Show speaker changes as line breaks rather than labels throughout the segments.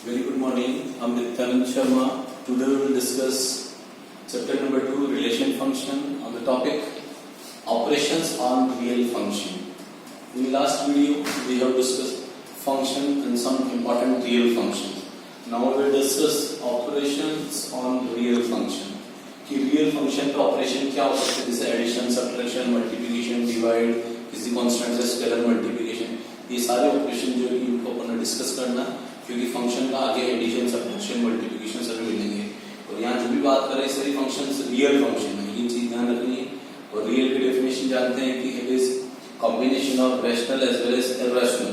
Very good morning. I'm Nityanand Sharma. Today we will discuss chapter number 2, relation function, on the topic operations on real function. In the last video, we have discussed function and some important real functions. Now we will discuss operations on real function. कि real function का operation क्या हो सकता है, जैसे addition, subtraction, multiplication, divide, किसी constant से scalar multiplication, ये सारे ऑपरेशन जो है इनको अपन डिस्कस करना, क्योंकि फंक्शन का आगे एडिशन, सब्ट्रैक्शन, मल्टीप्लिकेशन सभी मिलेंगे। और यहाँ जो भी बात करें सारी फंक्शंस रियल फंक्शन है, ये चीज ध्यान रखनी है। और रियल की डेफिनेशन जानते हैं कि it is combination of rational as well as irrational,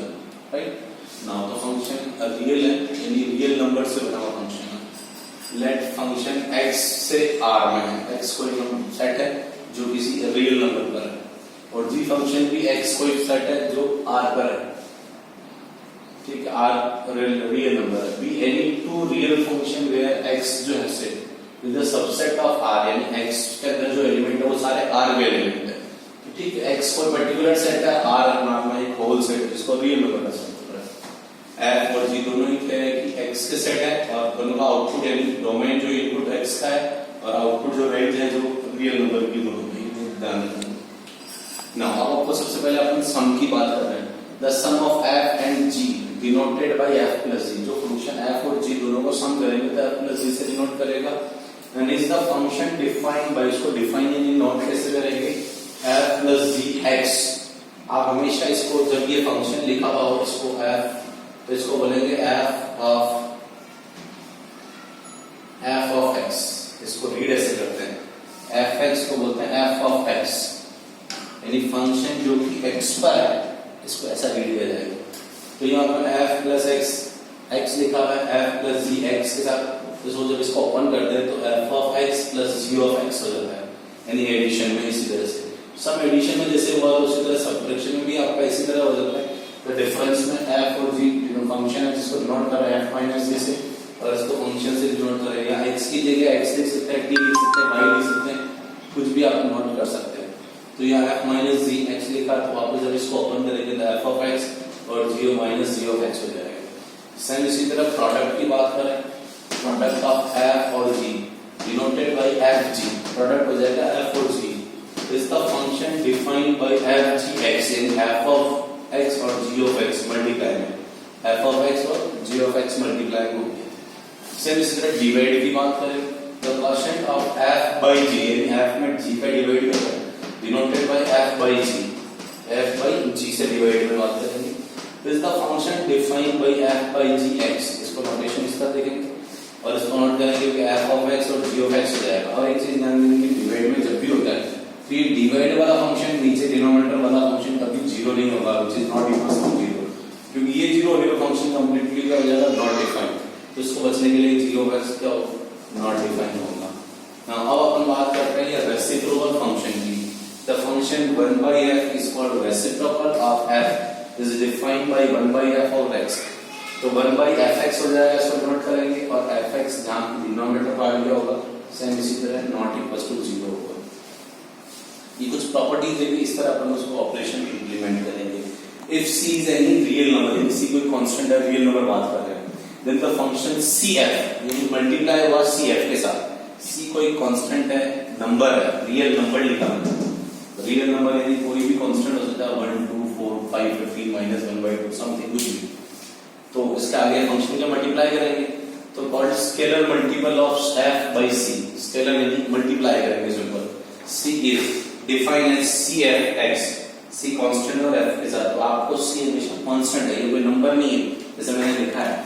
right. Now the function real है, यानी रियल नंबर से बना हुआ फंक्शन है। लेट फंक्शन x से r में है, x कोई सेट है जो किसी रियल नंबर पर है, और g फंक्शन भी x कोई सेट है जो r पर है, ठीक है। r रियल नंबर है। Be any two real function where x जो है से with the subset of r, यानी x के अंदर जो एलिमेंट है वो सारे r के एलिमेंट है, ठीक है। x कोई पर्टिकुलर सेट है, r नाम है एक होल सेट, जिसको रियल नंबर का सेट होता है। f और g दोनों ही क्या है कि x के सेट है, और दोनों का आउटपुट यानी डोमेन जो इनपुट x का है और आउटपुट जो रेंज है जो रियल नंबर की दोनों में ध्यान रखना। नाउ अब आपको सबसे पहले अपन सम की बात कर रहे हैं। The sum of f and g denoted by f plus g, जो फंक्शन f और g दोनों को सम करेंगे तो f प्लस g से डिनोट करेगा। And is the function defined by, इसको डिफाइन यानी नोट कैसे करेंगे, f प्लस g x। आप हमेशा इसको जब ये फंक्शन लिखा हुआ हो इसको f, तो इसको बोलेंगे f of x। इसको रीड ऐसे करते हैं, fx को बोलते हैं f of x, यानी फंक्शन जो कि x पर है इसको ऐसा रीड किया जाएगा। तो यहाँ पर f प्लस x लिखा हुआ है, f प्लस g x के साथ, तो जब इसको ओपन करते हैं तो f of x plus g of x हो जाता है, यानी एडिशन में इसी तरह से। सम एडिशन में जैसे हुआ तो उसी तरह सब्ट्रैक्शन में भी आपका इसी तरह हो जाता है। तो डिफरेंस में f और g फंक्शन है जिसको डिनोट कर रहा है f माइनस g से, और इसको फंक्शन से डिनोट कर रहे हैं। x की जगह x लिख सकते हैं, t लिख सकते हैं, y लिख सकते हैं, कुछ भी आप नोट कर सकते हैं। तो यहाँ f माइनस g x लिखा, तो वापस जब इसको ओपन करेंगे तो f of x और g minus g of x हो जाएगा। सेम इसी तरह प्रोडक्ट की बात करें, प्रोडक्ट ऑफ f और g denoted by f g, product हो जाएगा f और g। Is the function defined bye f g x, यानी f of x और g of x मल्टीप्लाई में f of x और g of x मल्टीप्लाई हो गया। सेम इसी तरह डिवाइड की बात करें, the quotient of f by g, यानी f में g का डिवाइड होता है, denoted by f by g, f by g से डिवाइड में बात करेंगे। This the function defined bye f by g x, इसको नोटेशन इस तरह देखेंगे और इसको नोट करेंगे कि f of x और g of x हो जाएगा। और एक चीज ध्यान देंगे कि डिवाइड में जब भी होता है तो ये डिवाइड वाला फंक्शन नीचे डिनोमिनेटर वाला फंक्शन कभी जीरो नहीं होगा, which is not equal to zero, क्योंकि ये जीरो होने पर फंक्शन कंप्लीटली क्या हो जाएगा, नॉट डिफाइंड। तो इसको बचने के लिए g of x क्या नॉट डिफाइंड होगा। अब अपन बात करते हैं रेसिप्रोकल फंक्शन की। The function 1 by f is called reciprocal of f, is defined by 1 by f of x। तो 1 by fx हो जाएगा, इसको नोट करेंगे, और fx जहाँ डिनोमिनेटर पार्ट लिया होगा सेम इसी तरह नॉट इक्वल टू जीरो होगा। ये कुछ प्रॉपर्टीज है, इस तरह अपन उसको ऑपरेशन इंप्लीमेंट करेंगे। If c is any real number, यानी c कोई कांस्टेंट है, रियल नंबर बात कर रहे हैं, then the function cf, यानी मल्टीप्लाई हुआ cf के साथ, c कोई कांस्टेंट है, नंबर है, रियल नंबर लिखा है। रियल नंबर यानी कोई भी कांस्टेंट हो सकता है, 1 2 4 5 15 माइनस 1 by 2 समथिंग कुछ भी। तो इसके आगे फंक्शन का मल्टीप्लाई करेंगे, तो called scalar multiple of f by c, scalar यानी मल्टीप्लाई करेंगे simple. c is defined as cf(x), c constant और f के साथ, तो आपको c हमेशा कांस्टेंट है, ये कोई नंबर नहीं है। जैसे मैंने लिखा है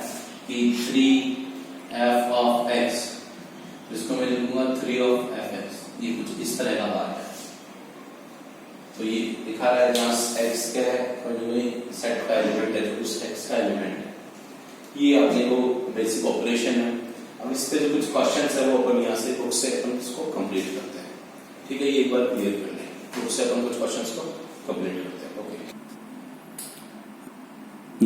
कि 3f of x, इसको मैं लिखूंगा 3 of fx, ये कुछ इस तरह का बात है। तो ये दिखा रहा है जहाँ x क्या है, सेट का एलिमेंट है, जो उस x का एलिमेंट है। ये अपने को बेसिक ऑपरेशन है। अब इसके जो कुछ क्वेश्चंस है वो अपन यहाँ से बुक से अपन इसको कंप्लीट करते हैं, ठीक है। ये एक बार क्लियर कर लें, बुक से अपन कुछ क्वेश्चंस को कंप्लीट करते हैं, ओके।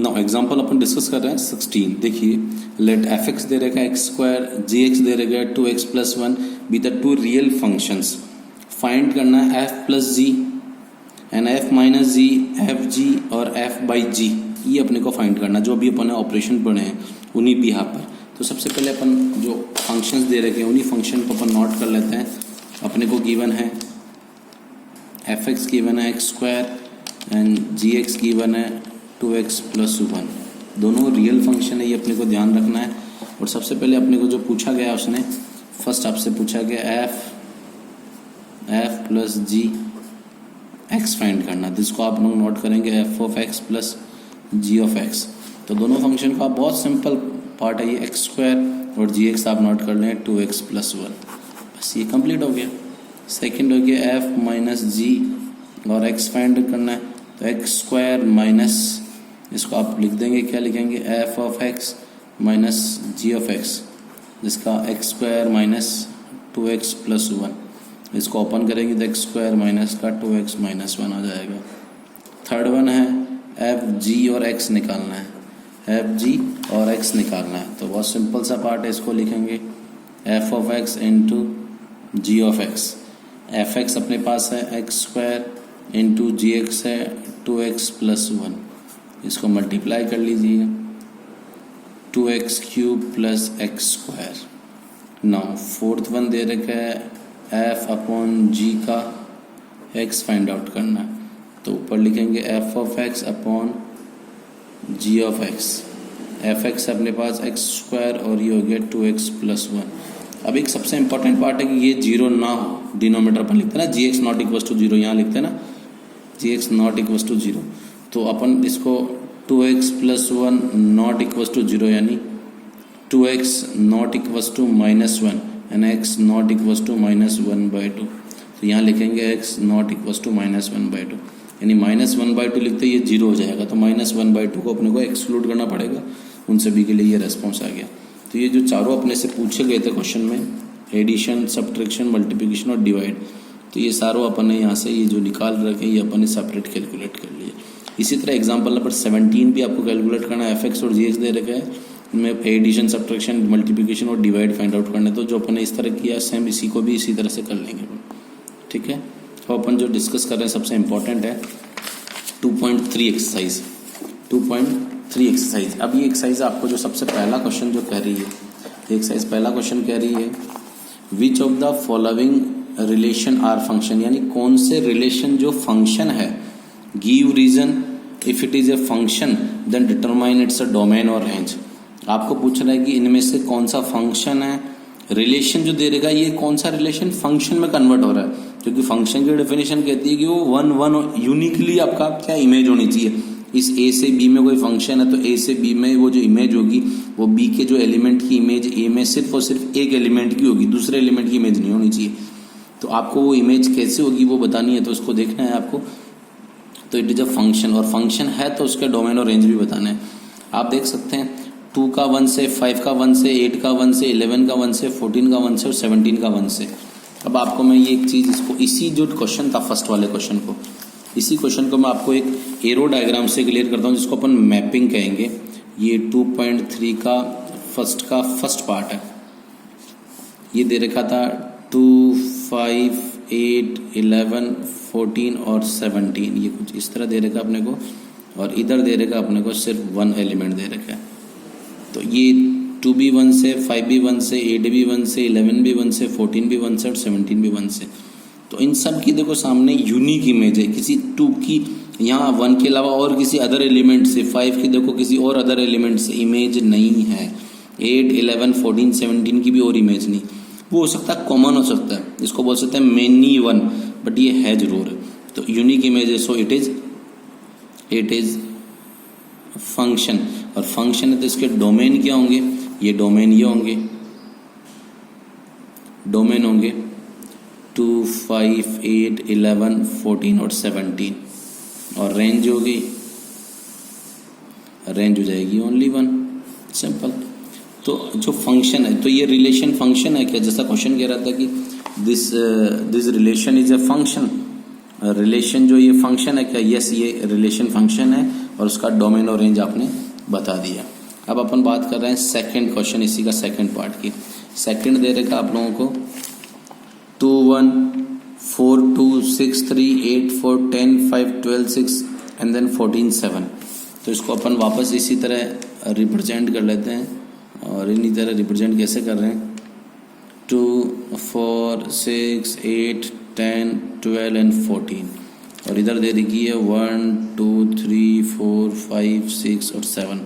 नाउ एग्जांपल अपन डिस्कस कर रहे हैं 16। देखिए, लेट fx दे रखा है x² gx दे रखा है 2x+1 be the two real functions. Find करना है f plus g and f minus G, F G और f by g। ये अपने को फाइंड करना, जो भी अपन ने ऑपरेशन पढ़े हैं उन्हीं भी यहाँ पर। तो सबसे पहले अपन जो फंक्शंस दे रखे हैं उन्हीं फंक्शन को अपन नोट कर लेते हैं। अपने को गिवन है f(x) गिवन है x² एंड g(x) गिवन है 2x + 1। दोनों रियल फंक्शन है, ये अपने को ध्यान रखना है। और सबसे पहले अपने को जो पूछा गया उसने फर्स्ट आपसे पूछा गया f + g x फाइंड करना, जिसको आप लोग नोट करेंगे f(x) + g(x). तो दोनों फंक्शन का बहुत सिंपल पार्ट है ये x² और gx आप नोट कर लें 2x + 1। बस ये कंप्लीट हो गया। सेकंड हो गया f - g और x फाइंड करना है, तो x² - इसको आप लिख देंगे, क्या लिखेंगे f(x) - g(x), जिसका x² - 2x + 1। इसको ओपन करेंगे तो x² - का 2x - 1 आ जाएगा। थर्ड वन है f(g) और x निकालना है, f(g) और x निकालना है। तो बहुत सिंपल सा पार्ट है, इसको लिखेंगे f(x) × g(x). f(x) अपने पास है x² × gx है 2x + 1। इसको मल्टीप्लाई कर लीजिए 2x³ + x²। Now fourth one दे रखा है f/g का x फाइंड आउट करना है, तो ऊपर लिखेंगे f(x) / g(x). f(x) अपने पास x² और ये हो गया 2x + 1। अब एक सबसे इंपॉर्टेंट पार्ट है कि ये जीरो ना हो, डिनोमीटर पर लिखते हैं ना gx ≠ 0, यहाँ लिखते हैं ना gx ≠ 0। तो अपन इसको 2x + 1 ≠ 0 यानी 2x ≠ -1 एंड x ≠ -1/2। तो यहाँ लिखेंगे x ≠ -1/2 यानी -1/2 लिखते ये 0 हो जाएगा। तो -1/2 को अपने को एक्सक्लूड करना पड़ेगा, उन सभी के लिए ये रेस्पॉन्स आ गया। तो ये जो चारों अपने से पूछे गए थे क्वेश्चन में, एडिशन, सब्ट्रैक्शन, मल्टीप्लिकेशन और डिवाइड, तो ये सारों अपन ने यहाँ से ये जो निकाल रखे ये अपन ने सेपरेट कैलकुलेट कर लिए। इसी तरह एग्जाम्पल नंबर 17 भी आपको कैलकुलेट करना है। f(x) और gx दे रखा है, इनमें एडिशन, सब्ट्रैक्शन, मल्टीप्लिकेशन और डिवाइड फाइंड आउट करना है। तो जो अपन ने इस तरह किया सेम इसी को भी इसी तरह से कर लेंगे, ठीक है। तो अपन जो डिस्कस कर रहे हैं सबसे इम्पोर्टेंट है 2.3 एक्सरसाइज। 2.3 एक्सरसाइज। अब ये एक्सरसाइज आपको जो सबसे पहला क्वेश्चन जो कह रही है, एक्सरसाइज पहला क्वेश्चन कह रही है which of the following relation are function, यानी कौन से रिलेशन जो फंक्शन है, give reason if it is a function then determine its a domain और रेंज। आपको पूछ रहा है कि इनमें से कौन सा फंक्शन है, रिलेशन जो दे देगा ये कौन सा रिलेशन फंक्शन में कन्वर्ट हो रहा है, क्योंकि फंक्शन की डेफिनेशन कहती है कि वो वन यूनिकली आपका क्या इमेज होनी चाहिए। इस ए से बी में कोई फंक्शन है तो ए से बी में वो जो इमेज होगी वो बी के जो एलिमेंट की इमेज ए में सिर्फ और सिर्फ एक एलिमेंट की होगी, दूसरे एलिमेंट की इमेज नहीं होनी चाहिए। तो आपको वो इमेज कैसे होगी वो बतानी है, तो उसको देखना है आपको। तो इट इज अ फंक्शन, और फंक्शन है तो उसके डोमेन और रेंज भी बताना है। आप देख सकते हैं 2 का 1 से, 5 का 1 से, 8 का 1 से, 11 का 1 से, 14 का 1 से और 17 का 1 से। अब आपको मैं ये एक चीज़, इसको इसी जो क्वेश्चन था फर्स्ट वाले क्वेश्चन को, इसी क्वेश्चन को मैं आपको एक एरो डायग्राम से क्लियर करता हूँ, जिसको अपन मैपिंग कहेंगे। ये 2.3 का फर्स्ट पार्ट है। ये दे रखा था 2, 5, 8, 11, 14 और 17, ये कुछ इस तरह दे रखा अपने को, और इधर दे रखा अपने को सिर्फ 1 एलिमेंट दे रखा है। तो ये 2 भी 1 से, 5 भी 1 से, 8 भी 1 से, 11 भी 1 से, 14 भी 1 से और 17 भी 1 से। तो इन सब की देखो सामने यूनिक इमेज है, किसी 2 की यहाँ 1 के अलावा और किसी अदर एलिमेंट से, 5 की देखो किसी और अदर एलिमेंट से इमेज नहीं है, 8, 11, 14, 17 की भी और इमेज नहीं। वो हो सकता है कॉमन हो सकता है, इसको बोल सकते हैं मेनी वन, बट ये है जरूर। तो यूनिक इमेज है, सो इट इज फंक्शन, और फंक्शन है तो इसके डोमेन क्या होंगे, ये डोमेन ये होंगे, डोमेन होंगे 2, 5, 8, 11, 14 और 17, और रेंज होगी, रेंज हो जाएगी ओनली 1, सिंपल। तो जो फंक्शन है, तो ये रिलेशन फंक्शन है क्या, जैसा क्वेश्चन कह रहा था कि this relation is a function, relation जो ये फंक्शन है क्या, यस ये रिलेशन फंक्शन है, और उसका डोमेन और रेंज आपने बता दिया। अब अपन बात कर रहे हैं सेकंड क्वेश्चन, इसी का सेकंड पार्ट की। सेकंड दे रखा आप लोगों को 2, 1, 4, 2, 6, 3, 8, 4, 10, 5, 12, 6 एंड देन 14, 7। तो तो इसको अपन वापस इसी तरह रिप्रेजेंट कर लेते हैं, और इन्हीं तरह रिप्रेजेंट कैसे कर रहे हैं, 2, 4, 6, 8, 10, 12 एंड 14, और इधर दे रखी है 1, 2, 3, 4, 5, 6 और 7,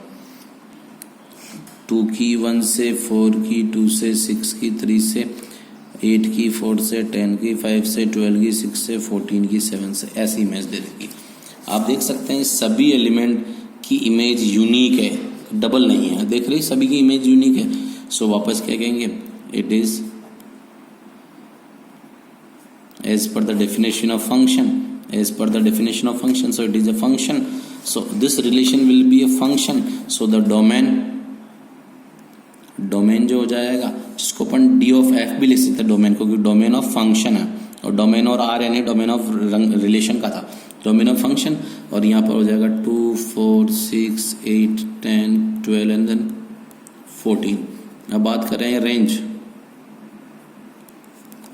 2 की 1 से, 4 की 2 से, 6 की 3 से, 8 की 4 से, 10 की 5 से, 12 की 6 से, 14 की 7 से, ऐसी इमेज दे रखी। आप देख सकते हैं सभी एलिमेंट की इमेज यूनिक है, डबल नहीं है, देख रहे सभी की इमेज यूनिक है। सो वापस क्या कहेंगे, it is as per the definition of function, as per the definition of function, so it is a function, so this relation will be a function, so the domain जो हो जाएगा, जिसको अपन d of f भी लिख सकते हैं domain को, क्योंकि डोमेन ऑफ फंक्शन है, और डोमेन और r यानी डोमेन ऑफ रिलेशन का था, डोमेन ऑफ फंक्शन, और यहाँ पर हो जाएगा 2, 4, 6, 8, 10, 12 एंड देन 14। अब बात कर रहे हैं रेंज,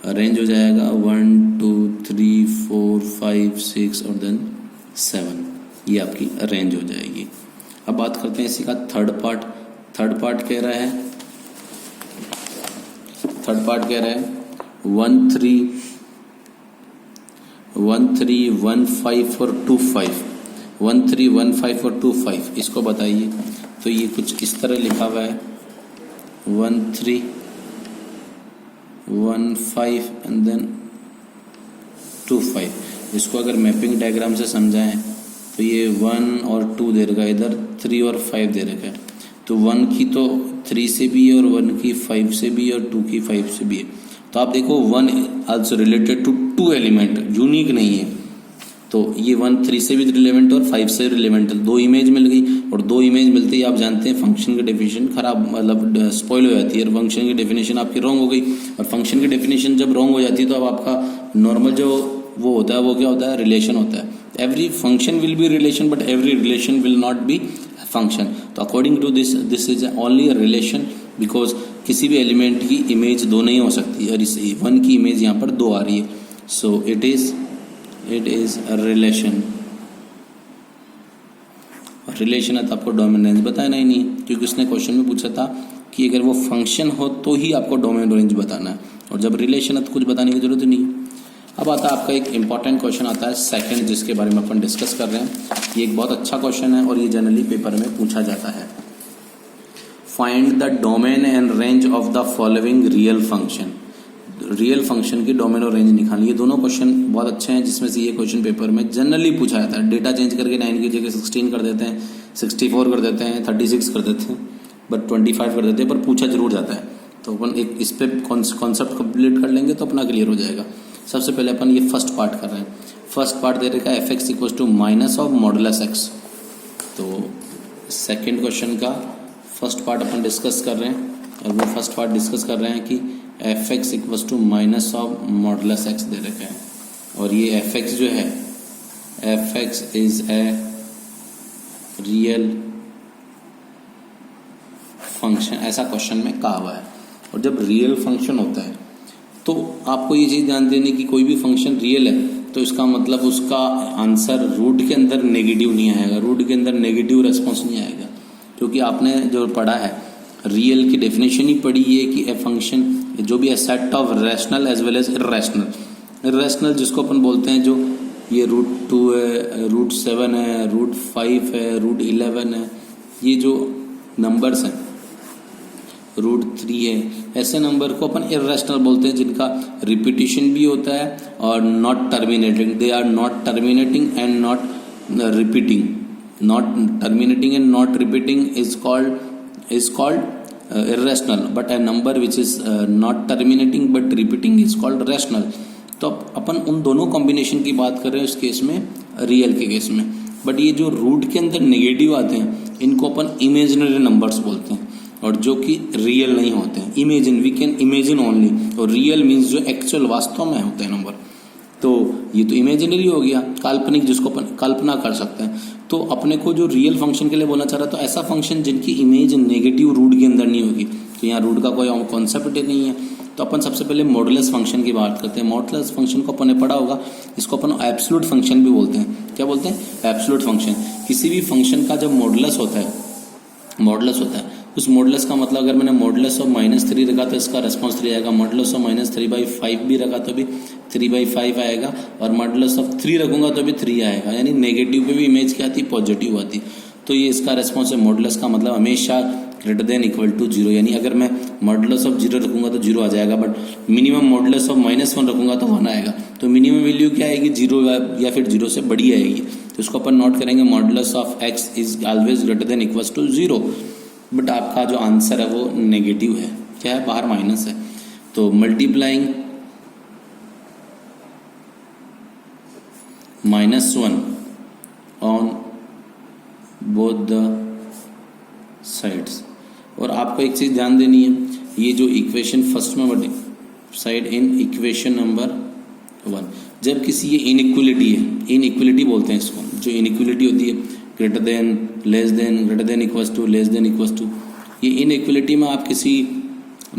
रेंज हो जाएगा 1, 2, 3, 4, 5, 6 और देन 7, ये आपकी रेंज हो जाएगी। अब बात करते हैं इसी का थर्ड पार्ट। थर्ड पार्ट कह रहा है 1, 3, 1, 5 और 2, 5, 1, 3, 1, 5 और 2, 5, इसको बताइए। तो ये कुछ इस तरह लिखा हुआ है 1, 3, 1, 5 एंड देन 2, 5। इसको अगर मैपिंग डायग्राम से समझाएं तो ये 1 और 2 दे रखा है, इधर 3 और 5 दे रखा है, तो 1 की तो 3 से भी है, और 1 की 5 से भी है, और 2 की 5 से भी है। तो आप देखो 1 also related to 2 element, unique नहीं है, तो ये 1 3 से भी रिलेवेंट और 5 से रिलेवेंट, 2 इमेज मिल गई, और 2 इमेज मिलते ही आप जानते हैं फंक्शन की डेफिनेशन खराब, मतलब स्पॉइल हो जाती है, और फंक्शन की डेफिनेशन आपकी रॉन्ग हो गई, और फंक्शन की डेफिनेशन जब रॉन्ग हो जाती है तो अब आपका नॉर्मल जो वो होता है वो क्या होता है, रिलेशन होता है। Every function will be relation, but every relation will not be function. तो according to this is only a relation, because किसी भी एलिमेंट की इमेज 2 नहीं हो सकती, और इस 1 की इमेज यहाँ पर 2 आ रही है, so it is a relation. Relation है तो आपको डोमेन रेंज बताना ही नहीं, क्योंकि उसने क्वेश्चन में पूछा था कि अगर वो फंक्शन हो तो ही आपको डोमेन रेंज बताना है, और जब रिलेशन है तो कुछ बताने की जरूरत नहीं। अब आता है आपका एक इंपॉर्टेंट क्वेश्चन आता है सेकंड, जिसके बारे में अपन डिस्कस कर रहे हैं। ये एक बहुत अच्छा क्वेश्चन है, और ये जनरली पेपर में पूछा जाता है। Find the domain and range of the following real function. Real function की डोमेन और रेंज निकालनी। ये दोनों क्वेश्चन बहुत अच्छे हैं, जिसमें से ये क्वेश्चन पेपर में जनरली पूछा जाता है। डेटा चेंज करके 9 की जगह 16 कर देते हैं, 64 कर देते हैं, 36 कर देते हैं, बट 25 कर देते हैं, पर पूछा जरूर जाता है। तो अपन एक इस पे कॉन्सेप्ट कंप्लीट कर लेंगे तो अपना क्लियर हो जाएगा। सबसे पहले अपन ये फर्स्ट पार्ट कर रहे हैं। फर्स्ट पार्ट दे रखा है f(x) equal to minus of modulus x। तो सेकेंड क्वेश्चन का फर्स्ट पार्ट अपन डिस्कस कर रहे हैं, और वो फर्स्ट पार्ट डिस्कस कर रहे हैं कि f(x) equal to minus of modulus x दे रखा है, और ये f(x) जो है f(x) is a real function, ऐसा क्वेश्चन में कहा हुआ है। और जब रियल फंक्शन होता है तो आपको ये चीज़ ध्यान देने की, कोई भी फंक्शन रियल है तो इसका मतलब उसका आंसर रूट के अंदर नेगेटिव नहीं आएगा, रूट के अंदर नेगेटिव रेस्पॉन्स नहीं आएगा, क्योंकि आपने जो पढ़ा है रियल की डेफिनेशन ही पढ़ी है कि ए फंक्शन जो भी है set of rational as well as irrational. Irrational जिसको अपन बोलते हैं जो ये √2 है, √7 है, √5 है, √11 है, ये जो नंबर्स हैं, √3 है, ऐसे नंबर को अपन इर्रेशनल बोलते हैं, जिनका रिपीटिशन भी होता है और not terminating. They are not terminating and not repeating. Not terminating and not repeating is called irrational, but a number which is not terminating but repeating is called rational। तो अपन उन दोनों कॉम्बिनेशन की बात कर रहे हैं इस केस में, रियल के केस में। बट ये जो रूट के अंदर नेगेटिव आते हैं इनको अपन इमेजिनरी नंबर्स बोलते हैं, और जो कि रियल नहीं होते हैं। Imagine, we can imagine only, और रियल मीन्स जो एक्चुअल वास्तव में होते हैं नंबर। तो ये तो इमेजिनरी हो गया, काल्पनिक, जिसको अपन कल्पना कर सकते हैं। तो अपने को जो रियल फंक्शन के लिए बोलना चाह रहा है, तो ऐसा फंक्शन जिनकी इमेज नेगेटिव रूट के अंदर नहीं होगी। तो यहाँ रूट का कोई कॉन्सेप्ट ही नहीं है। तो अपन सबसे पहले मॉडुलस फंक्शन की बात करते हैं। मॉडुलस फंक्शन को अपन ने पढ़ा होगा, इसको अपन एब्सोल्यूट फंक्शन भी बोलते हैं। क्या बोलते हैं? Absolute function. किसी भी फंक्शन का जब मॉडुलस होता है, उस मॉडुलस का मतलब अगर मैंने मॉडुलस ऑफ -3 रखा तो इसका रेस्पॉन्स 3 आएगा, मॉडुलस ऑफ -3/5 भी रखा तो भी 3/5 आएगा, और मॉडुलस ऑफ 3 रखूंगा तो भी 3 आएगा। यानी नेगेटिव पे भी इमेज क्या आती, पॉजिटिव आती। तो ये इसका रेस्पॉन्स है। मॉडुलस का मतलब हमेशा ग्रेटर देन इक्वल टू 0, यानी अगर मैं मॉडुलस ऑफ 0 रखूंगा तो 0 आ जाएगा, बट मिनिमम मॉडुलस ऑफ -1 रखूंगा तो 1 आएगा। तो मिनिमम वैल्यू क्या आएगी? 0 या फिर 0 से बड़ी आएगी। तो इसको अपन नोट करेंगे, modulus of x is always greater than equal to 0। But आपका जो आंसर है वो नेगेटिव है। क्या है? बाहर माइनस है। तो multiplying -1 on both the sides. और आपको एक चीज ध्यान देनी है, ये जो इक्वेशन फर्स्ट में बने साइड इन इक्वेशन नंबर 1, जब किसी ये इनइक्वलिटी है, इनइक्वलिटी बोलते हैं इसको, जो इनइक्वलिटी होती है greater than, less than, greater than equals to, less than equals to, ये इनइक्वलिटी में आप किसी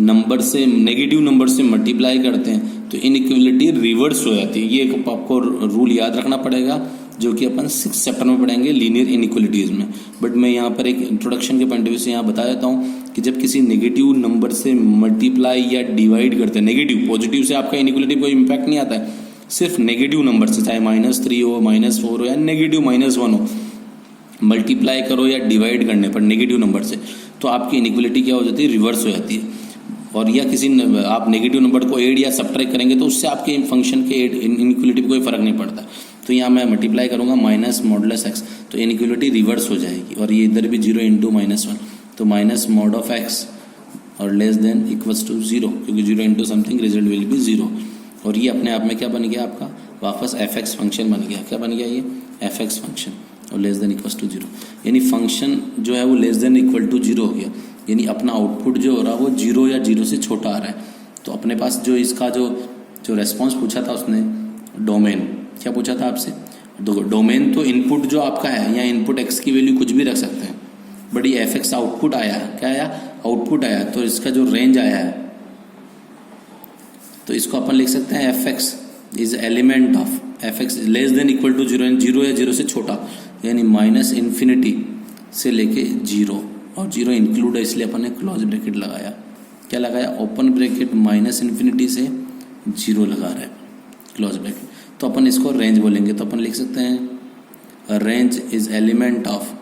नंबर से, नेगेटिव नंबर से मल्टीप्लाई करते हैं तो इनइक्वलिटी रिवर्स हो जाती है। ये एक आपको रूल याद रखना पड़ेगा, जो कि अपन 6th चैप्टर में पढ़ेंगे लीनियर इनइक्वलिटीज में। बट मैं यहाँ पर एक इंट्रोडक्शन के पॉइंट ऑफ व्यू से यहाँ बता देता हूँ कि जब किसी नेगेटिव नंबर से मल्टीप्लाई या डिवाइड करते हैं, नेगेटिव, पॉजिटिव से आपका इनइक्वलिटी कोई इम्पैक्ट नहीं आता है, सिर्फ नेगेटिव नंबर से, चाहे -3 हो, -4 हो या नेगेटिव -1 हो, मल्टीप्लाई करो या डिवाइड करने पर नेगेटिव नंबर से, तो आपकी इनइक्वलिटी क्या हो जाती है? रिवर्स हो जाती है। और या किसी आप नेगेटिव नंबर को ऐड या सब्ट्रैक्ट करेंगे तो उससे आपके फंक्शन के इनइक्वलिटी पर कोई फर्क नहीं पड़ता। तो यहाँ मैं मल्टीप्लाई करूँगा माइनस मॉडुलस x, तो इनइक्वलिटी रिवर्स हो जाएगी, और ये इधर भी 0 × -1, तो माइनस मॉड ऑफ x और लेस देन इक्वल्स टू 0, क्योंकि 0 × समथिंग रिजल्ट विल बी 0। और ये अपने आप में क्या बन गया? आपका वापस fx फंक्शन बन गया। क्या बन गया? ये fx फंक्शन, और लेस देन इक्वल्स टू 0, यानी फंक्शन जो है वो लेस देन इक्वल टू 0 हो गया। यानी अपना आउटपुट जो हो रहा है वो 0 या 0 से छोटा आ रहा है। तो अपने पास जो इसका जो रेस्पॉन्स पूछा था उसने, डोमेन, क्या पूछा था आपसे? डोमेन तो इनपुट जो आपका है, या इनपुट x की वैल्यू कुछ भी रख सकते हैं, बट ये fx आउटपुट आया, क्या आया? आउटपुट आया। तो इसका जो रेंज आया है, तो इसको अपन लिख सकते हैं fx is element of fx less than equal to 0, 0 या 0 से छोटा, यानी -∞ से लेके 0, और 0 इंक्लूड है इसलिए अपन ने क्लोज ब्रैकेट लगाया। क्या लगाया? ओपन ब्रैकेट, -∞ से 0 लगा रहा है, क्लोज ब्रैकेट। तो अपन इसको रेंज बोलेंगे, तो अपन लिख सकते हैं रेंज इज एलिमेंट ऑफ,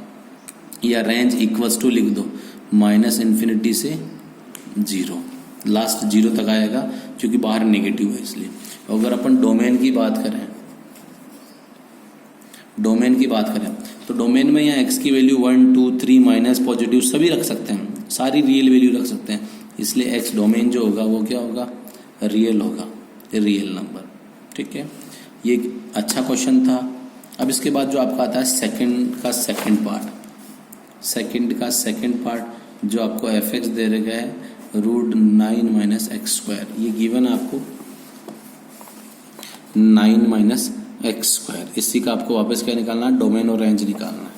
या रेंज इक्वल्स टू लिख दो -∞ से 0, लास्ट 0 तक आएगा क्योंकि बाहर नेगेटिव है इसलिए। अगर अपन डोमेन की बात करें, तो डोमेन में यहाँ x की वैल्यू 1, 2, 3 माइनस, पॉजिटिव सभी रख सकते हैं, सारी रियल वैल्यू रख सकते हैं, इसलिए x डोमेन जो होगा वो क्या होगा? रियल होगा, रियल नंबर। ठीक है, ये एक अच्छा क्वेश्चन था। अब इसके बाद जो आपका आता है सेकंड का सेकंड पार्ट जो आपको fx दे रखा है √9 - x², ये गिवन है आपको 9 - x²। इसी का आपको वापस क्या निकालना है? डोमेन और रेंज निकालना है।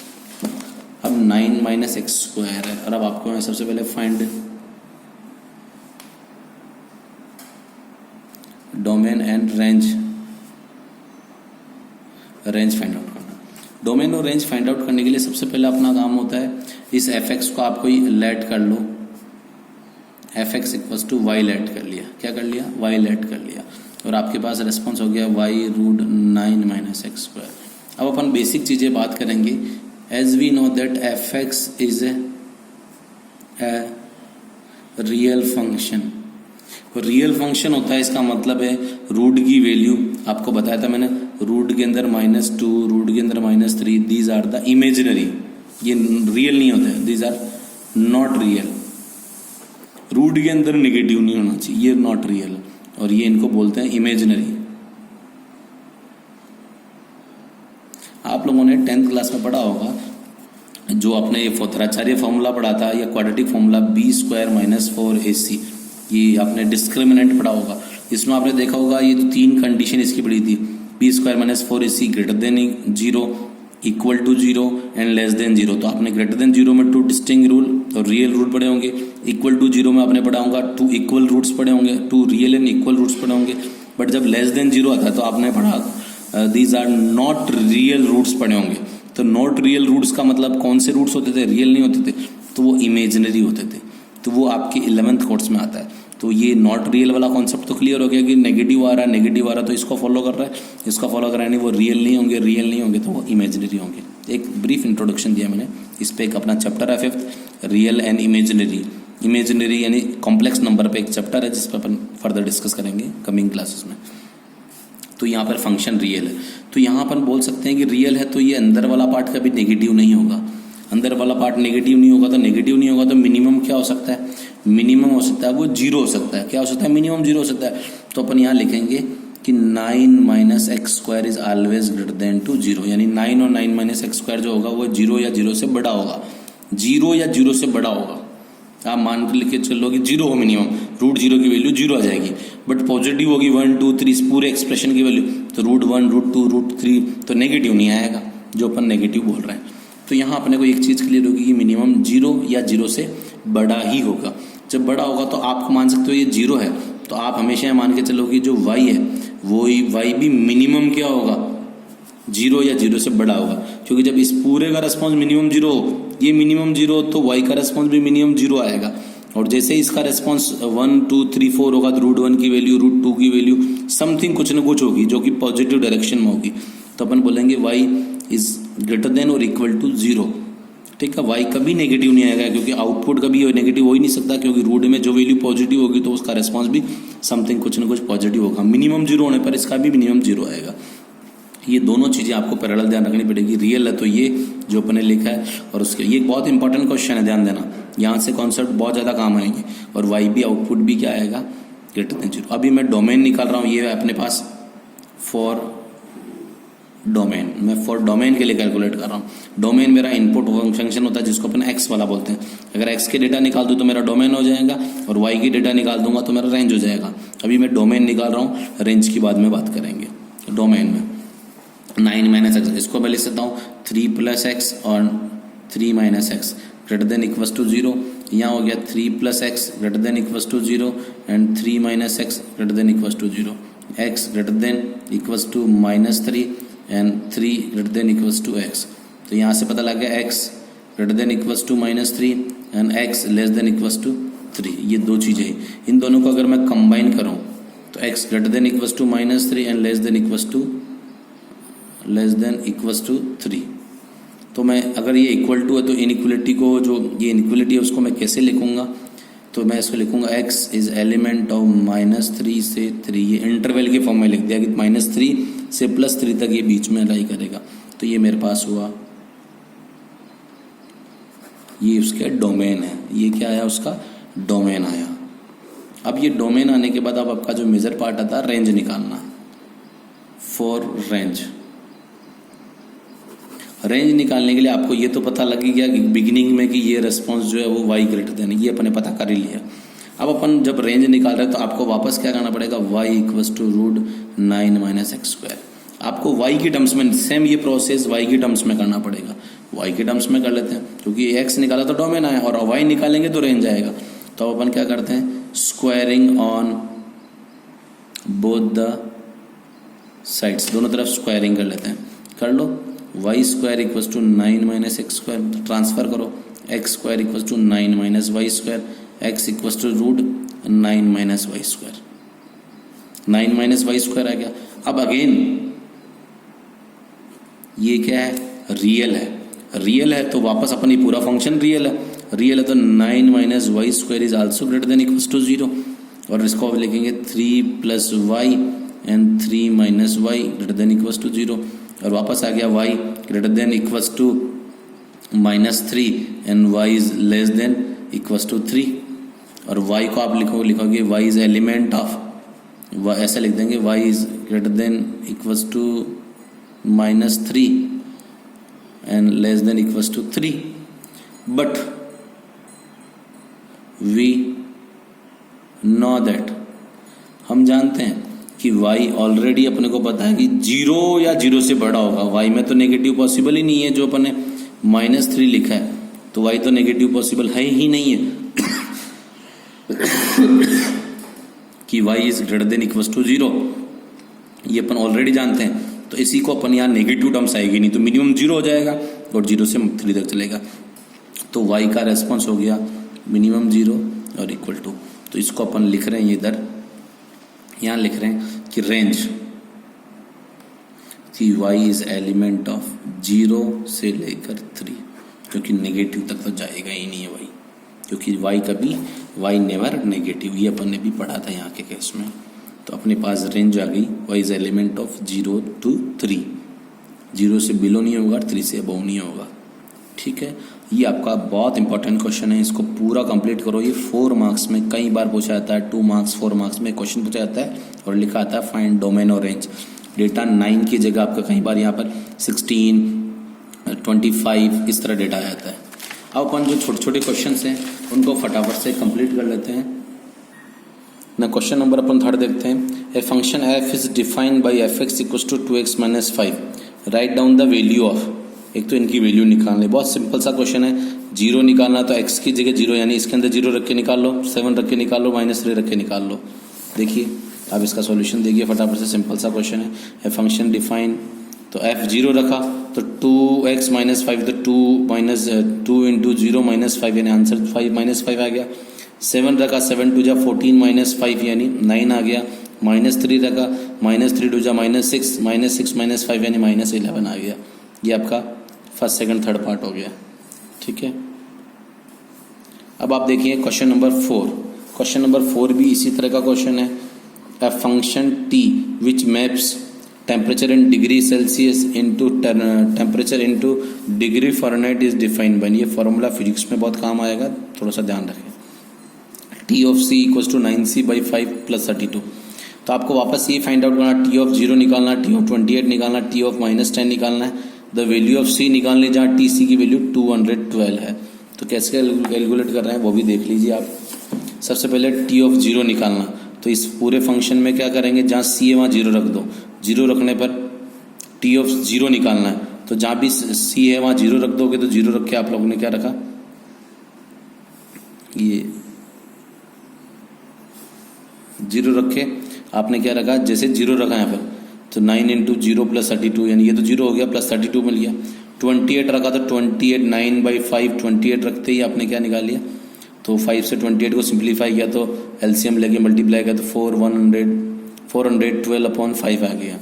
अब 9 - x² है, और अब आपको सबसे पहले find domain and range find out करना। डोमेन और रेंज फाइंड आउट करने के लिए सबसे पहले अपना काम होता है, इस fx को आपको लेट कर लो, fx = y लेट कर लिया। क्या कर लिया? y लेट कर लिया, और आपके पास रेस्पॉन्स हो गया y √9 - x²। अब अपन बेसिक चीज़ें बात करेंगे। As we know that fx is a real function. Real function होता है, इसका मतलब है रूट की वैल्यू, आपको बताया था मैंने, रूट के अंदर -2, रूट के अंदर -3, दीज आर द इमेजिनरी, ये रियल नहीं होते, these are not real. Root के अंदर नेगेटिव नहीं होना चाहिए, ये नॉट रियल, और ये इनको बोलते हैं इमेजिनरी। आप लोगों ने 10th क्लास में पढ़ा होगा, जो आपने ये फोथराचार्य फॉर्मूला पढ़ा था, या क्वाड्रेटिक फॉर्मूला b² - 4ac, ये आपने डिस्क्रिमिनेंट पढ़ा होगा। इसमें आपने देखा होगा ये 3 कंडीशन इसकी पढ़ी थी, b² - 4ac greater than 0, equal to 0 and less than 0। तो आपने ग्रेटर देन 0 में 2 डिस्टिंक्ट रूल और रियल रूल पढ़े होंगे, इक्वल टू 0 में आपने पढ़ा होगा 2 इक्वल रूट्स पढ़े होंगे, 2 रियल एंड इक्वल रूट्स पढ़े होंगे। बट जब लेस देन 0 आता है तो आपने पढ़ा
these are not real roots पढ़े होंगे। तो नॉट रियल रूट्स का मतलब कौन से रूट्स होते थे, रियल नहीं होते थे, तो वो इमेजिनरी होते थे। तो वो आपके 11th कोर्स में आता है। तो ये नॉट रियल वाला कॉन्सेप्ट तो क्लियर हो गया कि नेगेटिव आ रहा है तो इसको फॉलो कर रहा है, इसको फॉलो कर रहा है, नहीं वो रियल नहीं होंगे तो वो इमेजिनरी होंगे। एक ब्रीफ इंट्रोडक्शन दिया मैंने, इस पर एक अपना चैप्टर है 5th, रियल एंड इमेजिनरी यानी कॉम्प्लेक्स नंबर पे एक चैप्टर है जिस पर अपन फर्दर डिस्कस करेंगे कमिंग क्लासेस में। तो यहाँ पर फंक्शन रियल है, तो यहाँ अपन बोल सकते हैं कि रियल है तो ये अंदर वाला पार्ट कभी नेगेटिव नहीं होगा। अंदर वाला पार्ट नेगेटिव नहीं होगा तो मिनिमम क्या हो सकता है, मिनिमम हो सकता है वो 0 हो सकता है। क्या हो सकता है, मिनिमम 0 हो सकता है। तो अपन यहाँ लिखेंगे कि 9 - x² is always greater than to 0, यानी 9 और 9 - x² जो होगा वो 0 या 0 से बड़ा होगा, 0 या 0 से बड़ा होगा। आप मान कर लिखे चलो कि 0 हो मिनिमम, √0 की वैल्यू 0 आ जाएगी, बट पॉजिटिव होगी 1 2 3 इस पूरे एक्सप्रेशन की वैल्यू, तो √1 √2 √3 तो नेगेटिव नहीं आएगा, जो अपन नेगेटिव बोल रहे हैं। तो यहाँ अपने को एक चीज़ क्लियर होगी कि मिनिमम 0 या 0 से बड़ा ही होगा। जब बड़ा होगा तो आप मान सकते हो ये 0 है, तो आप हमेशा ये मान के चलो कि जो y है वो y भी मिनिमम क्या होगा, 0 या 0 से बड़ा होगा, क्योंकि जब इस पूरे का रेस्पॉन्स मिनिमम 0 हो, ये मिनिमम 0 हो, तो y का रेस्पॉन्स भी मिनिमम 0 आएगा। और जैसे इसका रेस्पॉन्स 1 2 3 4 होगा तो √1 की वैल्यू, √2 की वैल्यू समथिंग कुछ न कुछ होगी जो कि पॉजिटिव डायरेक्शन में होगी। तो अपन बोलेंगे y इज ग्रेटर देन और इक्वल टू 0। ठीक है, y कभी नेगेटिव नहीं आएगा, क्योंकि आउटपुट कभी नेगेटिव हो ही नहीं सकता, क्योंकि रूट में जो वैल्यू पॉजिटिव होगी तो उसका रेस्पॉन्स भी समथिंग कुछ न कुछ पॉजिटिव होगा। मिनिमम 0 होने पर इसका भी मिनिमम 0 आएगा। ये दोनों चीज़ें आपको पैरेलल ध्यान रखनी पड़ेगी। रियल है तो ये जो अपने लिखा है, और उसके ये बहुत इंपॉर्टेंट क्वेश्चन है, ध्यान देना, यहाँ से कॉन्सेप्ट बहुत ज़्यादा काम आएंगे। और y भी आउटपुट भी क्या आएगा, ग्रेटर देन 0। अभी मैं डोमेन निकाल रहा हूँ, ये है अपने पास फॉर डोमेन, मैं फॉर डोमेन के लिए कैलकुलेट कर रहा हूँ। डोमेन मेरा इनपुट फंक्शन होता है जिसको अपन x वाला बोलते हैं। अगर x के डेटा निकाल दूँ तो मेरा डोमेन हो जाएगा, और y की डेटा निकाल दूंगा तो मेरा रेंज हो जाएगा। अभी मैं डोमेन निकाल रहा हूँ, रेंज की बाद में बात करेंगे। डोमेन में 9 - x, इसको मैं लिख सकता हूँ 3 + x और 3 - x greater than equals to 0। यहाँ हो गया 3 + x greater than equals to 0 and 3 - x greater than equals to 0, x greater than equals to -3 and 3 greater than equals to x। तो यहाँ से पता लग गया x greater than equals to -3 and x less than equals to 3। ये दो चीज़ें हैं, इन दोनों को अगर मैं कंबाइन करूँ तो x greater than equals to -3 and less than equals to 3। तो मैं अगर ये इक्वल टू है तो इनइक्वलिटी को, जो ये इनइक्वलिटी है उसको मैं कैसे लिखूंगा, तो मैं इसको लिखूंगा x इज एलिमेंट ऑफ -3 से 3। ये इंटरवल के फॉर्म में लिख दिया कि -3 से +3 तक ये बीच में लाई करेगा। तो ये मेरे पास हुआ, ये उसका डोमेन है। ये क्या आया, उसका डोमेन आया। अब ये डोमेन आने के बाद अब आपका जो मेजर पार्ट आता है रेंज निकालना। फॉर रेंज निकालने के लिए आपको ये तो पता लग गया कि बिगिनिंग में कि ये रेस्पॉन्स जो है वो y ग्रेटर देन, ये अपने पता कर ही लिया। अब अपन जब रेंज निकाल रहे हैं तो आपको वापस क्या करना पड़ेगा, y इक्वल्स टू √9 - x²। आपको y की टर्म्स में सेम ये प्रोसेस y की टर्म्स में करना पड़ेगा। y की टर्म्स में कर लेते हैं, क्योंकि x निकाला तो डोमेन आया और y निकालेंगे तो रेंज आएगा। तो अपन क्या करते हैं, squaring on both the sides, दोनों तरफ स्क्वायरिंग कर लेते हैं। कर लो, y² equals to 9 - x², transfer करो, x² equals to 9 - y², x equals to √9 - y², 9 - y² आ गया। अब अगेन ये क्या है, रियल है। रियल है तो वापस अपन ये पूरा फंक्शन रियल है तो 9 - y² is also greater than equals to 0, और इसको अब लिखेंगे 3 + y and 3 - y greater than equals to 0, और वापस आ गया y greater than equals to -3 and y is less than equals to 3, और y को आप लिखोगे y इज एलिमेंट ऑफ, ऐसा लिख देंगे y is greater than equals to -3 and less than equals to 3। But we know that, हम जानते हैं कि y ऑलरेडी अपने को पता है कि 0 या 0 से बड़ा होगा। y में तो नेगेटिव पॉसिबल ही नहीं है, जो अपन ने -3 लिखा है तो y तो नेगेटिव पॉसिबल है ही नहीं है कि y is greater than equals to 0, ये अपन ऑलरेडी जानते हैं। तो इसी को अपन यहाँ नेगेटिव टर्म्स आएगी नहीं, तो मिनिमम 0 हो जाएगा और 0 से 3 तक चलेगा। तो y का रेस्पॉन्स हो गया मिनिमम 0 और इक्वल टू, तो इसको अपन लिख रहे हैं इधर, यहाँ लिख रहे हैं कि रेंज कि y इज एलिमेंट ऑफ 0 से लेकर 3, क्योंकि नेगेटिव तक तो जाएगा ही नहीं है y, क्योंकि y कभी y नेवर नेगेटिव, ये अपन ने भी पढ़ा था यहाँ के केस में। तो अपने पास रेंज आ गई y is element of 0 to 3, 0 से बिलो नहीं होगा, 3 से अबव नहीं होगा। ठीक है, ये आपका बहुत इंपॉर्टेंट क्वेश्चन है, इसको पूरा कंप्लीट करो। ये 4 मार्क्स में कई बार पूछा जाता है, 2 मार्क्स 4 मार्क्स में क्वेश्चन पूछा जाता है और लिखा आता है फाइंड डोमेन और रेंज। डेटा 9 की जगह आपका कई बार यहाँ पर 16, 25 इस तरह डेटा आ जाता है। अब अपन जो छोटे छोटे क्वेश्चन हैं उनको फटाफट से कंप्लीट कर लेते हैं ना। क्वेश्चन नंबर अपन 3 देखते हैं। A function f is defined by F X equal to 2x minus 5, write down the value of, एक तो इनकी वैल्यू निकालने, बहुत सिंपल सा क्वेश्चन है। 0 निकालना तो x की जगह 0 यानी इसके अंदर 0 रख के निकाल लो, 7 रख के निकाल लो, -3 रख के निकाल लो। देखिए आप इसका सॉल्यूशन देखिए फटाफट से, सिंपल सा क्वेश्चन है। ए फंक्शन डिफाइन, तो f 0 रखा तो 2x माइनस 5, तो 2 इंटू 0 -5 यानी आंसर 5 आ गया। 7 रखा, 7 टू जा 14 -5 यानी 9 आ गया। -3 रखा, -3 टू जा -6, -6 यानी -11 आ गया। ये आपका फर्स्ट सेकंड थर्ड पार्ट हो गया। ठीक है, अब आप देखिए क्वेश्चन नंबर 4। क्वेश्चन नंबर 4 भी इसी तरह का क्वेश्चन है। A function t which maps temperature in degree Celsius into temperature into degree Fahrenheit is defined by, ये फॉर्मूला फिजिक्स में बहुत काम आएगा, थोड़ा सा ध्यान रखें। t of c equals to 9c/5 + 32। तो आपको वापस ये फाइंड आउट करना, t ऑफ 0 निकालना, t ऑफ 28 निकालना, t ऑफ -10 निकालना है, द वैल्यू ऑफ c निकालनी, जहाँ t c की वैल्यू 212 है। तो कैसे कैलकुलेट कर रहे हैं वो भी देख लीजिए आप। सबसे पहले t ऑफ 0 निकालना, तो इस पूरे फंक्शन में क्या करेंगे, जहाँ c है वहाँ 0 रख दो, 0 रखने पर t ऑफ 0 निकालना है, तो जहाँ भी c है वहाँ 0 रख दोगे, तो 0 रख के आप लोगों ने क्या रखा, ये 0 रखे आपने क्या रखा, जैसे 0 रखा यहाँ पर, तो 9 इंटू 0 + 32 यानी ये तो 0 हो गया, +32 मिल गया। 28 रखा तो 28, 9/5 28 रखते ही आपने क्या निकाल लिया, तो 5 से 28 को सिंप्लीफाई किया तो एलसीएम लेके मल्टीप्लाई किया तो 412/5 आ गया।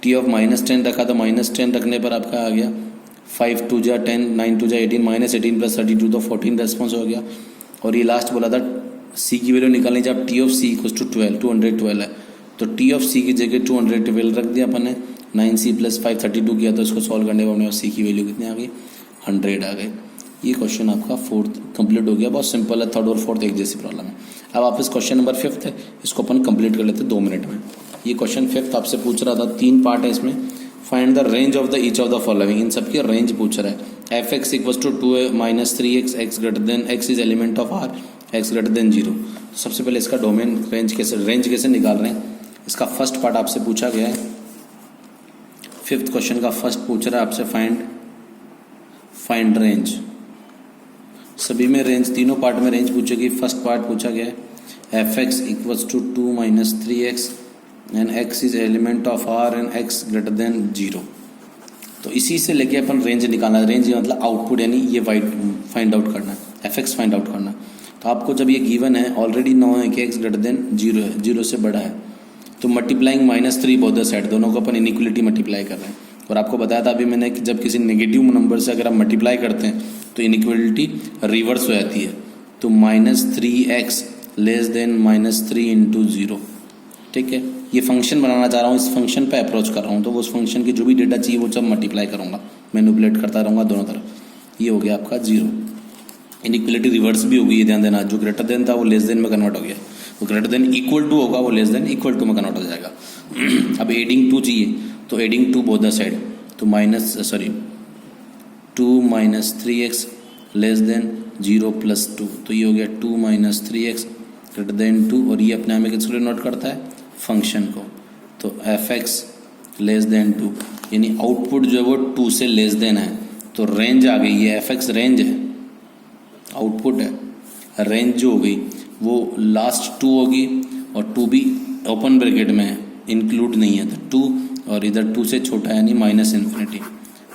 टी ऑफ -10 रखा तो -10 रखने पर आपका आ गया 5 2 जा 10, 9 2 जा 18, -18 + 32 तो 14 रेस्पॉन्स हो गया। और ये लास्ट बोला था सी की वैल्यू निकालनी, जब T of C equal to 212 है, तो टी ऑफ सी की जगह 212 रख दिया अपन ने, 9c + 5 32 किया, तो इसको सॉल्व करने पर सी की वैल्यू कितनी आ गई, 100 आ गई। ये क्वेश्चन आपका 4th कंप्लीट हो गया, बहुत सिंपल है, 3rd और 4th एक जैसी प्रॉब्लम है। अब आप इस क्वेश्चन नंबर 5th है, इसको अपन कंप्लीट कर लेते हैं 2 मिनट में। ये क्वेश्चन 5th आपसे पूछ रहा था, 3 पार्ट है इसमें। Find the range of the each of the following, इन सबकी रेंज पूछ रहा है। F X equal to 2 - 3x, X greater than X is element of R, X greater than 0। सबसे पहले इसका डोमेन रेंज कैसे निकाल रहे हैं, इसका फर्स्ट पार्ट आपसे पूछा गया है। 5th क्वेश्चन का फर्स्ट पूछ रहा है आपसे फाइंड रेंज। सभी में रेंज, तीनों पार्ट में रेंज पूछेगी। फर्स्ट पार्ट पूछा गया है F X equal to 2 - 3x and X is element of R and X greater than 0। तो इसी से लेके अपन रेंज निकालना है। रेंज मतलब आउटपुट, यानी ये फाइंड आउट करना है, एफ एक्स फाइंड आउट करना है। तो आपको जब ये गिवन है, ऑलरेडी नो है कि एक्स ग्रेटर देन 0 है, 0 से बड़ा है, तो मल्टीप्लाइंग -3 बोथ द साइड, दोनों को अपन इनइक्वलिटी मल्टीप्लाई कर रहे हैं। और आपको बताया था अभी मैंने कि जब किसी नेगेटिव नंबर से अगर आप मल्टीप्लाई करते हैं तो इनइक्वलिटी रिवर्स हो जाती है। तो -3x लेस देन -3 इंटू 0। ठीक है, ये फंक्शन बनाना चाह रहा हूँ, इस फंक्शन पे अप्रोच कर रहा हूँ, तो वो उस फंक्शन की जो भी डेटा चाहिए वो सब मल्टीप्लाई करूँगा, मैनिपुलेट करता रहूँगा दोनों तरफ। ये हो गया आपका 0। इनइक्वलिटी रिवर्स भी होगी, ये ध्यान देना, जो ग्रेटर देन था वो लेस देन में कन्वर्ट हो गया, वो ग्रेटर देन इक्वल टू होगा, वो लेस देन इक्वल टू में कन्वर्ट हो जाएगा। अब एडिंग 2 चाहिए, तो एडिंग 2 बोथ द साइड, तो 2 - 3x लेस देन 0 + 2, तो ये हो गया 2 - 3x ग्रेटर देन 2, और ये अपने आप में किसको नोट करता है, फंक्शन को। तो एफ एक्स लेस देन 2, यानी आउटपुट जो है वो 2 से लेस देन है, तो रेंज आ गई, ये एफ एक्स रेंज है, आउटपुट है। रेंज जो हो गई वो लास्ट 2 होगी, और 2 भी ओपन ब्रैकेट में है, इंक्लूड नहीं है, तो 2 और इधर 2 से छोटा यानी माइनस इन्फिनिटी।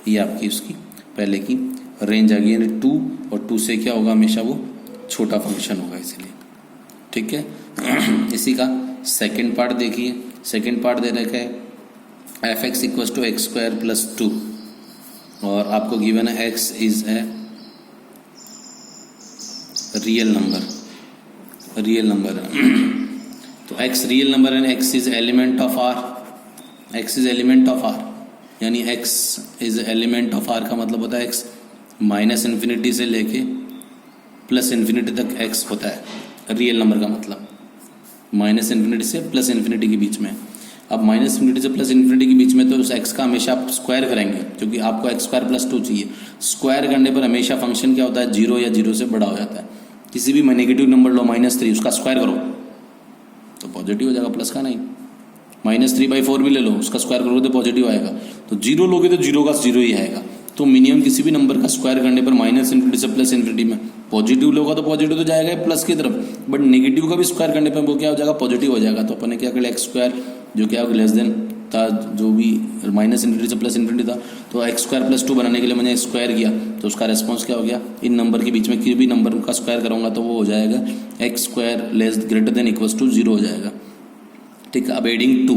ये आपकी उसकी पहले की रेंज आ गई, यानी 2 और 2 से क्या होगा, हमेशा वो छोटा फंक्शन होगा इसलिए। ठीक है। इसी का सेकंड पार्ट देखिए। सेकंड पार्ट दे रखा है F X equal to X square plus 2 और आपको गिवन है X is a real number. Real number तो x रियल नंबर है, x is element of r। x is element of r यानी x is element of r का मतलब होता है x माइनस इन्फिनिटी से लेके प्लस इन्फिनिटी तक x होता है। रियल नंबर का मतलब माइनस इन्फिनिटी से प्लस इन्फिनिटी के बीच में। अब माइनस इन्फिनिटी से प्लस इन्फिनिटी के बीच में तो उस x का हमेशा आप स्क्वायर करेंगे, क्योंकि आपको x स्क्वायर प्लस 2 चाहिए। स्क्वायर करने पर हमेशा फंक्शन क्या होता है, 0 या 0 से बड़ा हो जाता है। किसी भी नेगेटिव नंबर लो -3, उसका स्क्वायर करो तो पॉजिटिव हो जाएगा, प्लस का नहीं। -3/4 भी ले लो, उसका स्क्वायर करोगे तो पॉजिटिव आएगा। तो 0 लोगे तो 0 का 0 ही आएगा। तो मिनिमम किसी भी नंबर का स्क्वायर करने पर माइनस इन्फिनिटी से प्लस इन्फिनिटी में पॉजिटिव लोगा तो पॉजिटिव तो जाएगा प्लस की तरफ, बट नेगेटिव का भी स्क्वायर करने पर वो क्या हो जाएगा, पॉजिटिव हो जाएगा। तो अपन ने क्या कर लिया, एक्स स्क्वायर जो क्या लेस देन था, जो भी माइनस इन्फिनिटी से प्लस इन्फिनिटी था, तो एक्स स्क्वायर प्लस 2 बनाने के लिए मैंने स्क्वायर किया, तो उसका रेस्पॉन्स क्या हो गया, इन नंबर के बीच में किसी भी नंबर का स्क्वायर करूँगा तो वो हो जाएगा X square less greater than equals to 0 हो जाएगा। ठीक है। अब एडिंग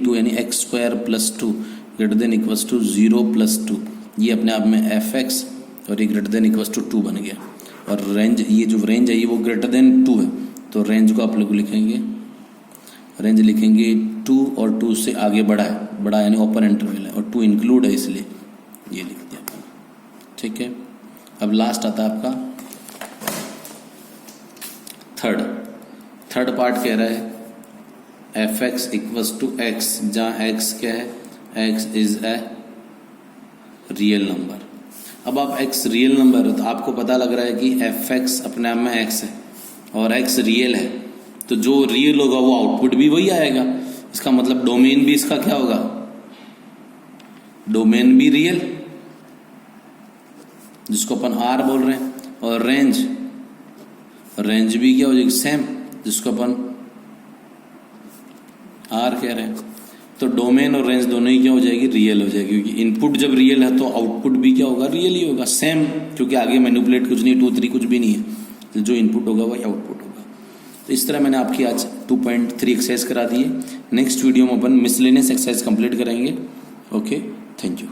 टू यानी X square plus 2 greater than equals to 0 plus 2, ये अपने आप में एफ एक्स और ये ग्रेटर देन इक्वल्स टू 2 बन गया। और रेंज, ये जो रेंज है ये वो ग्रेटर देन 2 है, तो रेंज को आप लोग लिखेंगे, रेंज लिखेंगे 2 और 2 से आगे बढ़ा है, बड़ा यानी ओपन इंटरवल है, और 2 इंक्लूड है इसलिए ये लिख दिया आपने। ठीक है। अब लास्ट आता है आपका थर्ड पार्ट कह रहा है F X equals to X, जहाँ एक्स क्या है, X is a real number. अब आप एक्स रियल नंबर है तो आपको पता लग रहा है कि एफ एक्स अपने आप में एक्स है और एक्स रियल है, तो जो रियल होगा वो आउटपुट भी वही आएगा। इसका मतलब डोमेन भी इसका क्या होगा, डोमेन भी रियल, जिसको अपन आर बोल रहे हैं, और रेंज भी क्या हो जाएगी, सेम, जिसको अपन आर कह रहे हैं। तो डोमेन और रेंज दोनों ही क्या हो जाएगी, रियल हो जाएगी, क्योंकि इनपुट जब रियल है तो आउटपुट भी क्या होगा, रियल ही होगा, सेम, क्योंकि आगे मैनिपुलेट कुछ नहीं, 2 3 कुछ भी नहीं है, तो जो इनपुट होगा वही आउटपुट होगा। तो इस तरह मैंने आपकी आज 2.3 एक्सरसाइज करा दी है। नेक्स्ट वीडियो में अपन मिसलेनियस एक्सरसाइज कंप्लीट करेंगे। Okay, thank you.